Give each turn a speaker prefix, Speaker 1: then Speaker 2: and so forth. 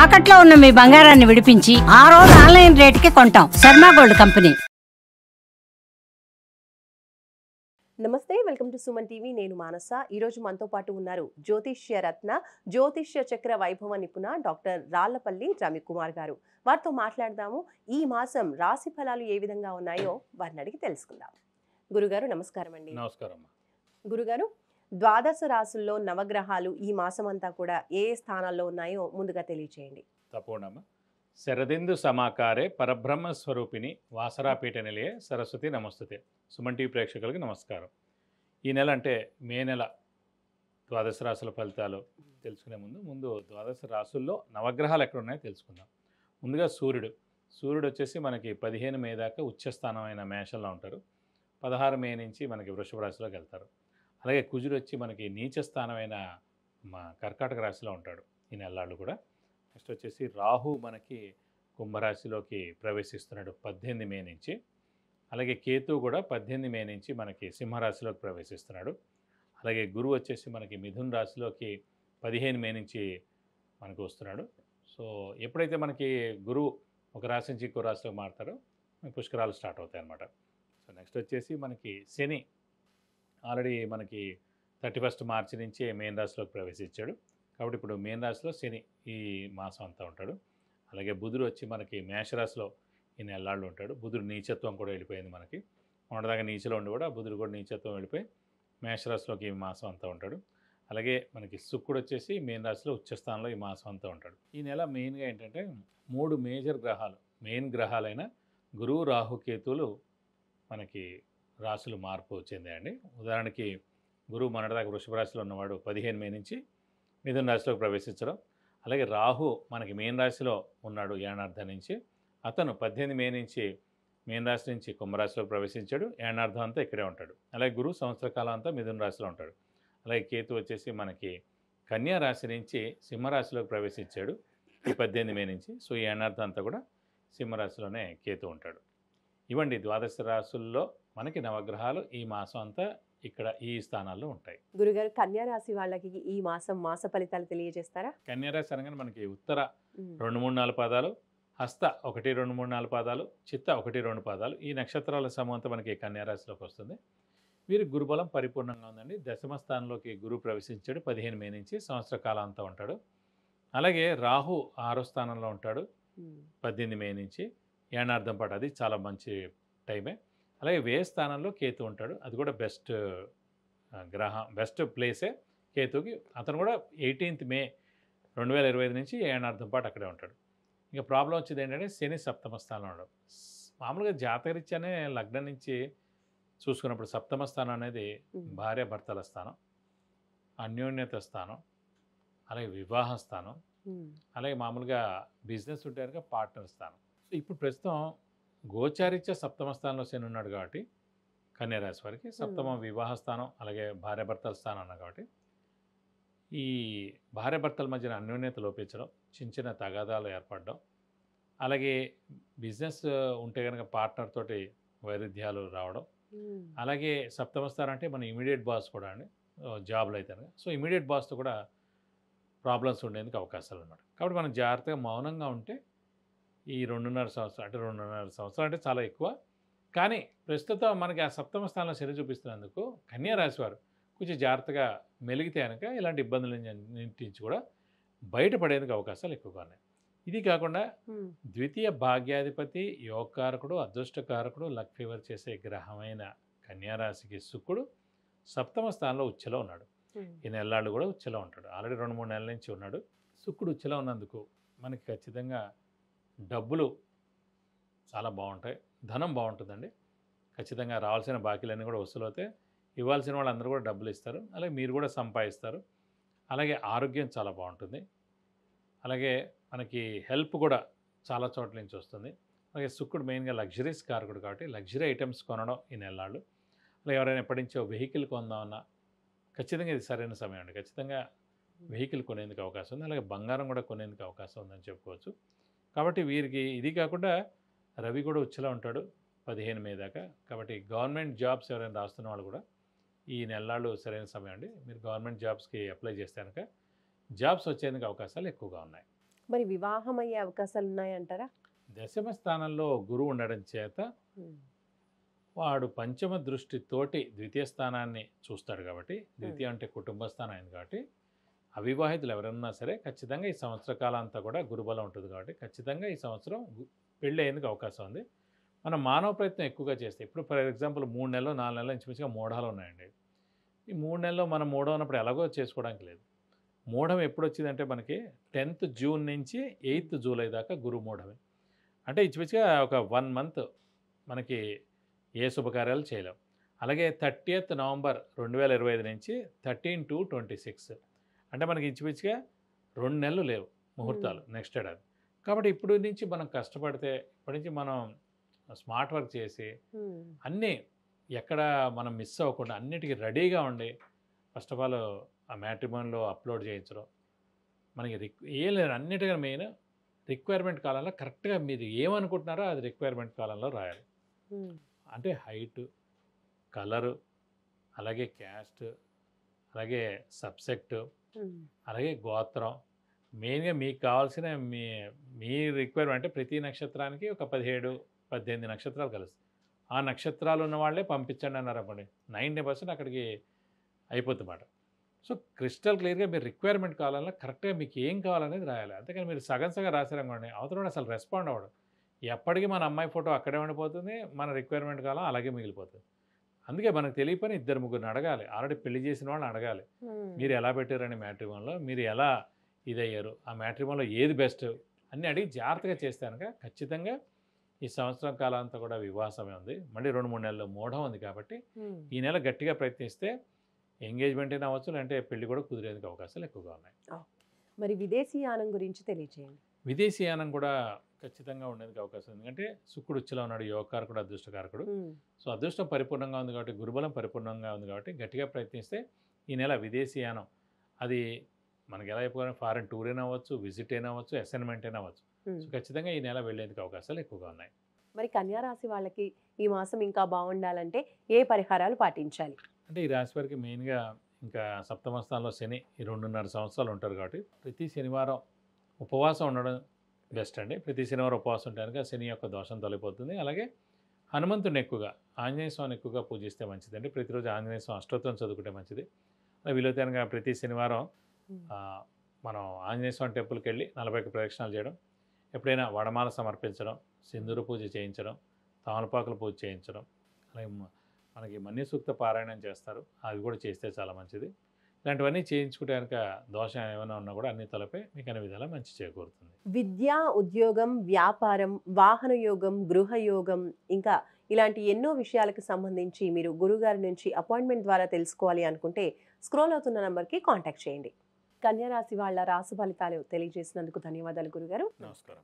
Speaker 1: తాకట్లో ఉన్న మీ బంగారాన్ని విడిపించి ఆ రోజు ఆన్లైన్ రేటుకి కొంటాం. Sharma gold company.
Speaker 2: నమస్తే, వెల్కమ్ టు సుమన్ టీవీ. నేను మానస. ఈరోజు మనతో పాటు ఉన్నారు జ్యోతిష్య రత్న, జ్యోతిష్య చక్ర వైభవ నిపుణ డాక్టర్ రాళ్లపల్లి రవికుమార్ గారు. వారితో మాట్లాడదాము. ఈ మాసం రాశి ఫలాలు ఏ విధంగా ఉన్నాయో వారిని అడిగి తెలుసుకుందాం. గురుగారు నమస్కారం అండి.
Speaker 3: నమస్కారం.
Speaker 2: గురుగారు, ద్వాదశ రాశుల్లో నవగ్రహాలు ఈ మాసం అంతా కూడా ఏ స్థానాల్లో ఉన్నాయో ముందుగా తెలియచేయండి.
Speaker 3: తపోనమ్మ. శరదిందు సమాకారే పరబ్రహ్మ స్వరూపిణి వాసరాపీఠ నిలయే సరస్వతి నమస్తుతే. సుమన్ టీవీ ప్రేక్షకులకి నమస్కారం. ఈ నెల అంటే మే నెల ద్వాదశ రాశుల ఫలితాలు తెలుసుకునే ముందు ద్వాదశ రాశుల్లో నవగ్రహాలు ఎక్కడ ఉన్నాయో తెలుసుకుందాం. ముందుగా సూర్యుడు వచ్చేసి మనకి 15 మే దాకా ఉచ్చస్థానమైన మేషంలో ఉంటారు. 16 మే నుంచి మనకి వృషభ రాశిలోకి వెళ్తారు. అలాగే కుజుడు వచ్చి మనకి నీచ స్థానమైన కర్కాటక రాశిలో ఉంటాడు ఈ నెలలు కూడా. నెక్స్ట్ వచ్చేసి రాహు మనకి కుంభరాశిలోకి ప్రవేశిస్తున్నాడు 18 మే నుంచి. అలాగే కేతు కూడా 18 మే నుంచి మనకి సింహరాశిలోకి ప్రవేశిస్తున్నాడు. అలాగే గురువు వచ్చేసి మనకి మిథున్ రాశిలోకి 15 మే నుంచి మనకు వస్తున్నాడు. సో ఎప్పుడైతే మనకి గురువు ఒక రాశి నుంచి ఇంకో రాశిలోకి మారుతారో పుష్కరాలు స్టార్ట్ అవుతాయి అన్నమాట. సో నెక్స్ట్ వచ్చేసి మనకి శని ఆల్రెడీ మనకి 31 మార్చి నుంచి మేన్ రాశిలోకి ప్రవేశించాడు. కాబట్టి ఇప్పుడు మేన్ రాశిలో శని ఈ మాసం అంతా ఉంటాడు. అలాగే బుధుడు వచ్చి మనకి మేషరాశిలో ఈ నెలలాళ్ళు ఉంటాడు. బుధుడు నీచత్వం కూడా వెళ్ళిపోయింది మనకి. మొన్నదాకా నీచలో ఉండి కూడా బుధుడు కూడా నీచత్వం వెళ్ళిపోయి మేషరాశిలోకి ఈ మాసం అంతా ఉంటాడు. అలాగే మనకి శుక్రుడు వచ్చేసి మేన్ రాశిలో ఉచ్చస్థానంలో ఈ మాసం అంతా ఉంటాడు. ఈ నెల మెయిన్గా ఏంటంటే 3 మేజర్ గ్రహాలు, మెయిన్ గ్రహాలైన గురువు, రాహు, కేతువులు మనకి రాశులు మార్పు చెందాయండి. ఉదాహరణకి గురువు మొన్నటిదాకా వృషభ రాశిలో ఉన్నవాడు 15 మే నుంచి మిథున రాశిలోకి ప్రవేశించడం. అలాగే రాహు మనకి మేన్ రాశిలో ఉన్నాడు ఏనార్థం నుంచి. అతను 18 మే నుంచి మేన్ రాశి నుంచి కుంభరాశిలోకి ప్రవేశించాడు. ఏనార్థం అంతా ఇక్కడే ఉంటాడు. అలాగే గురువు సంవత్సర కాలం అంతా మిథున రాశిలో ఉంటాడు. అలాగే కేతు వచ్చేసి మనకి కన్యా రాశి నుంచి సింహరాశిలోకి ప్రవేశించాడు ఈ 18 మే నుంచి. సో ఈ ఏనార్థం అంతా కూడా సింహరాశిలోనే కేతు ఉంటాడు. ఇవ్వండి ద్వాదశ రాశుల్లో మనకి నవగ్రహాలు ఈ మాసం అంతా ఇక్కడ ఈ స్థానాల్లో ఉంటాయి.
Speaker 2: గురుగారు, కన్యా రాశి వాళ్ళకి ఈ మాసం మాస ఫలితాలు తెలియజేస్తారా?
Speaker 3: కన్యారాశి అనగానే మనకి ఉత్తర 2, 3, 4 పాదాలు, హస్త 1, 2, 3, 4 పాదాలు, చిత్త 1, 2 పాదాలు, ఈ నక్షత్రాల సమూహంతో మనకి కన్యారాశిలోకి వస్తుంది. వీరికి గురుబలం పరిపూర్ణంగా ఉందండి. దశమ స్థానంలోకి గురువు ప్రవేశించాడు 15 మే నుంచి. సంవత్సర కాలం అంతా ఉంటాడు. అలాగే రాహు 6వ స్థానంలో ఉంటాడు 18 మే నుంచి. ఏనార్థం పాటు అది చాలా మంచి టైమే. అలాగే వ్యయ స్థానంలో కేతు ఉంటాడు. అది కూడా బెస్ట్ గ్రహం, బెస్ట్ ప్లేసే కేతుకి. అతను కూడా 18 మే 2025 నుంచి ఏనార్థం పాటు అక్కడే ఉంటాడు. ఇంకా ప్రాబ్లం వచ్చేది ఏంటంటే శని సప్తమ స్థానంలో ఉండడం. మామూలుగా జాతకరీత్యానే లగ్నం నుంచి చూసుకున్నప్పుడు సప్తమ స్థానం అనేది భార్యాభర్తల స్థానం, అన్యోన్యత స్థానం, అలాగే వివాహ స్థానం, అలాగే మామూలుగా బిజినెస్ ఉంటే కనుక పార్ట్నర్ స్థానం. సో ఇప్పుడు ప్రస్తుతం గోచారీత్యా సప్తమ స్థానంలో శని ఉన్నాడు కాబట్టి కన్యారాశి వారికి సప్తమ వివాహ స్థానం, అలాగే భార్యాభర్తల స్థానం అన్నా కాబట్టి ఈ భార్యాభర్తల మధ్యన అన్యోన్యత లోపించడం, చిన్న తగాదాలు ఏర్పడడం, అలాగే బిజినెస్ ఉంటే కనుక పార్ట్నర్ తోటి వైరుధ్యాలు రావడం, అలాగే సప్తమ స్థానం అంటే మన ఇమీడియట్ బాస్ కూడా అండి, జాబ్లో అయితే కనుక సో ఇమీడియట్ బాస్తో కూడా ప్రాబ్లమ్స్ ఉండేందుకు అవకాశాలు అన్నమాట. కాబట్టి మనం జాగ్రత్తగా మౌనంగా ఉంటే ఈ 2.5 సంవత్సరాలు అంటే 2.5 సంవత్సరాలు అంటే చాలా ఎక్కువ. కానీ ప్రస్తుతం మనకి ఆ సప్తమ స్థానంలో శని చూపిస్తున్నందుకు కన్యారాశి వారు కొంచెం జాగ్రత్తగా మెలిగితే కనుక ఇలాంటి ఇబ్బందుల నుంచి కూడా బయటపడేందుకు అవకాశాలు ఎక్కువగా ఉన్నాయి. ఇది కాకుండా ద్వితీయ భాగ్యాధిపతి, యోగకారకుడు, అదృష్టకారకుడు, లక్ ఫేవర్ చేసే గ్రహమైన కన్యారాశికి శుక్రుడు సప్తమ స్థానంలో ఉచ్చలో ఉన్నాడు. ఈ నెలలాళ్ళు కూడా ఉచ్చలో ఉంటాడు. ఆల్రెడీ 2-3 నెలల నుంచి ఉన్నాడు. శుక్రుడు ఉచ్చలో ఉన్నందుకు మనకి ఖచ్చితంగా డబ్బులు చాలా బాగుంటాయి, ధనం బాగుంటుందండి. ఖచ్చితంగా రావాల్సిన బాకీలన్నీ కూడా వసూలు అవుతాయి. ఇవ్వాల్సిన వాళ్ళందరూ కూడా డబ్బులు ఇస్తారు. అలాగే మీరు కూడా సంపాదిస్తారు. అలాగే ఆరోగ్యం చాలా బాగుంటుంది. అలాగే మనకి హెల్ప్ కూడా చాలా చోట్ల నుంచి వస్తుంది. అలాగే శుక్రుడు మెయిన్గా లగ్జరీస్ కారకుడు కాబట్టి లగ్జరీ ఐటమ్స్ కొనడం ఈ నెలలాళ్ళు. అలాగే ఎవరైనా ఎప్పటి నుంచో వెహికల్ కొందామన్నా ఖచ్చితంగా ఇది సరైన సమయం అండి. ఖచ్చితంగా వెహికల్ కొనేందుకు అవకాశం ఉంది. అలాగే బంగారం కూడా కొనేందుకు అవకాశం ఉందని చెప్పుకోవచ్చు. కాబట్టి వీరికి ఇది కాకుండా రవి కూడా ఉచ్చలో ఉంటాడు 15 మే దాకా. కాబట్టి గవర్నమెంట్ జాబ్స్ ఎవరైనా రాస్తున్న వాళ్ళు కూడా ఈ నెలలాళ్ళు సరైన సమయం అండి. మీరు గవర్నమెంట్ జాబ్స్కి అప్లై చేస్తే కనుక జాబ్స్ వచ్చేందుకు అవకాశాలు ఎక్కువగా ఉన్నాయి.
Speaker 2: మరి వివాహం అయ్యే అవకాశాలు ఉన్నాయంటారా?
Speaker 3: దశమ స్థానంలో గురువు ఉండడం చేత వాడు పంచమ దృష్టితోటి ద్వితీయ స్థానాన్ని చూస్తాడు కాబట్టి, ద్వితీయ అంటే కుటుంబ స్థానం అయింది కాబట్టి, అవివాహితులు ఎవరన్నా సరే ఖచ్చితంగా ఈ సంవత్సర కాలం అంతా కూడా గురుబలం ఉంటుంది కాబట్టి ఖచ్చితంగా ఈ సంవత్సరం పెళ్ళి అయ్యేందుకు అవకాశం ఉంది. మనం మానవ ప్రయత్నం ఎక్కువగా చేస్తే, ఇప్పుడు ఫర్ ఎగ్జాంపుల్ 3 నెలలు 4 నెలలు ఇంచుమించుగా మూఢాలు ఉన్నాయండి. ఈ 3 నెలల్లో మనం మూఢం ఉన్నప్పుడు ఎలాగో చేసుకోవడానికి లేదు. మూఢం ఎప్పుడు వచ్చిందంటే మనకి 10th జూన్ నుంచి 8th జూలై దాకా గురు మూఢమే. అంటే ఇంచుమించుగా ఒక 1 మంత్ మనకి ఏ శుభకార్యాలు చేయలేం. అలాగే 30th నవంబర్ 2025 నుంచి 13 to 26 అంటే మనకి ఇంచుమించుగా 2 నెలలు లేవు ముహూర్తాలు నెక్స్ట్ ఏడాది. కాబట్టి ఇప్పుడు నుంచి మనం కష్టపడితే, ఇప్పటి నుంచి మనం స్మార్ట్ వర్క్ చేసి అన్నీ ఎక్కడ మనం మిస్ అవ్వకుండా అన్నిటికీ రెడీగా ఉండి ఫస్ట్ ఆఫ్ ఆల్ ఆ మ్యాట్రిమోనీలో అప్లోడ్ చేయించడం, మనకి ఏం లేదు, అన్నిటికీ మెయిన్ రిక్వైర్మెంట్ కాలంలో కరెక్ట్గా మీరు ఏమనుకుంటున్నారో అది రిక్వైర్మెంట్ కాలంలో రాయాలి. అంటే హైటు, కలరు, అలాగే క్యాస్ట్, అలాగే సబ్సెక్టు, అలాగే గోత్రం, మెయిన్గా మీకు కావాల్సిన మీ రిక్వైర్మెంట్ అంటే ప్రతి నక్షత్రానికి ఒక 17-18 నక్షత్రాలు కలుస్తాయి. ఆ నక్షత్రాలు ఉన్న వాళ్ళే పంపించండి అన్నారు అనుకోండి, 90% అక్కడికి అయిపోతుంది అన్నమాట. సో క్రిస్టల్ క్లియర్గా మీరు రిక్వైర్మెంట్ కావాలన్నా కరెక్ట్గా మీకు ఏం కావాలనేది రాయాలి. అంతేకాని మీరు సగం రాశారనుకోండి, అవతల అసలు రెస్పాండ్ అవ్వడం. ఎప్పటికీ మన అమ్మాయి ఫోటో అక్కడే ఉండిపోతుంది, మన రిక్వైర్మెంట్ కాలం అలాగే మిగిలిపోతుంది. అందుకే మనకు తెలియపని 2-3 అడగాలి, ఆల్రెడీ పెళ్లి చేసిన వాళ్ళని అడగాలి, మీరు ఎలా పెట్టారని మ్యాట్రిమోన్లో, మీరు ఎలా ఇదయ్యారు, ఆ మ్యాట్రిమోన్లో ఏది బెస్ట్ అన్నీ అడిగి జాగ్రత్తగా చేస్తే కనుక ఖచ్చితంగా ఈ సంవత్సరం కాలం అంతా కూడా వివాహ సమయం ఉంది. మళ్ళీ 2-3 నెలలు మూఢం ఉంది కాబట్టి ఈ నెల గట్టిగా ప్రయత్నిస్తే ఎంగేజ్మెంట్ అయినా అవ్వచ్చు, అంటే పెళ్లి కూడా కుదిరేందుకు అవకాశాలు ఎక్కువగా ఉన్నాయి.
Speaker 2: మరి విదేశీయానం గురించి తెలియజేయండి.
Speaker 3: విదేశీయానం కూడా ఖచ్చితంగా ఉండేందుకు అవకాశం ఉంది. ఎందుకంటే శుక్రుడు ఉచ్చులో ఉన్నాడు, యోగకారకుడు, అదృష్టకారకుడు. సో అదృష్టం పరిపూర్ణంగా ఉంది కాబట్టి, గురుబలం పరిపూర్ణంగా ఉంది కాబట్టి గట్టిగా ప్రయత్నిస్తే ఈ నెల విదేశీయానం అది మనకి ఎలా అయిపోయినా ఫారెన్ టూర్ అయినా అవ్వచ్చు, విజిట్ అయినా అవ్వచ్చు, అసైన్మెంట్ అయినా అవ్వచ్చు. సో ఖచ్చితంగా ఈ నెల వెళ్ళేందుకు అవకాశాలు ఎక్కువగా ఉన్నాయి.
Speaker 2: మరి కన్యా రాశి వాళ్ళకి ఈ మాసం ఇంకా బాగుండాలంటే ఏ పరిహారాలు పాటించాలి?
Speaker 3: అంటే ఈ రాశి వారికి మెయిన్గా ఇంకా సప్తమ స్థానంలో శని ఈ 2.5 సంవత్సరాలు ఉంటారు కాబట్టి ప్రతి శనివారం ఉపవాసం ఉండడం బెస్ట్ అండి. ప్రతి శనివారం ఉపవాసం ఉంటే కనుక శని యొక్క దోషం తొలగిపోతుంది. అలాగే హనుమంతుడిని ఎక్కువగా, ఆంజనేయ స్వామిని ఎక్కువగా పూజిస్తే మంచిదండి. ప్రతిరోజు ఆంజనేయ స్వామి అష్టోత్తరం చదువుకుంటే మంచిది. వీలైతే కనుక ప్రతి శనివారం మనం ఆంజనేయ స్వామి టెంపుల్కి వెళ్ళి 41 ప్రదక్షిణాలు చేయడం, ఎప్పుడైనా వడమాల సమర్పించడం, సింధూర పూజ చేయించడం, తమలపాకుల పూజ చేయించడం, అలాగే మనకి మన్య సూక్త పారాయణం చేస్తారు, అది కూడా చేస్తే చాలా మంచిది. ఇలాంటివన్నీ చేయించుకుంటే కనుక దోషం ఏమైనా ఉన్నా కూడా అన్ని తలపై మీకు అన్ని విధాలా మంచి చేకూరుతుంది.
Speaker 2: విద్య, ఉద్యోగం, వ్యాపారం, వాహన యోగం, గృహయోగం, ఇంకా ఇలాంటి ఎన్నో విషయాలకు సంబంధించి మీరు గురుగారి నుంచి అపాయింట్మెంట్ ద్వారా తెలుసుకోవాలి అనుకుంటే స్క్రోల్ అవుతున్న నంబర్కి కాంటాక్ట్ చేయండి. కన్యా రాశి వాళ్ళ రాశి ఫలితాలు తెలియజేసినందుకు ధన్యవాదాలు గురుగారు.
Speaker 3: నమస్కారం.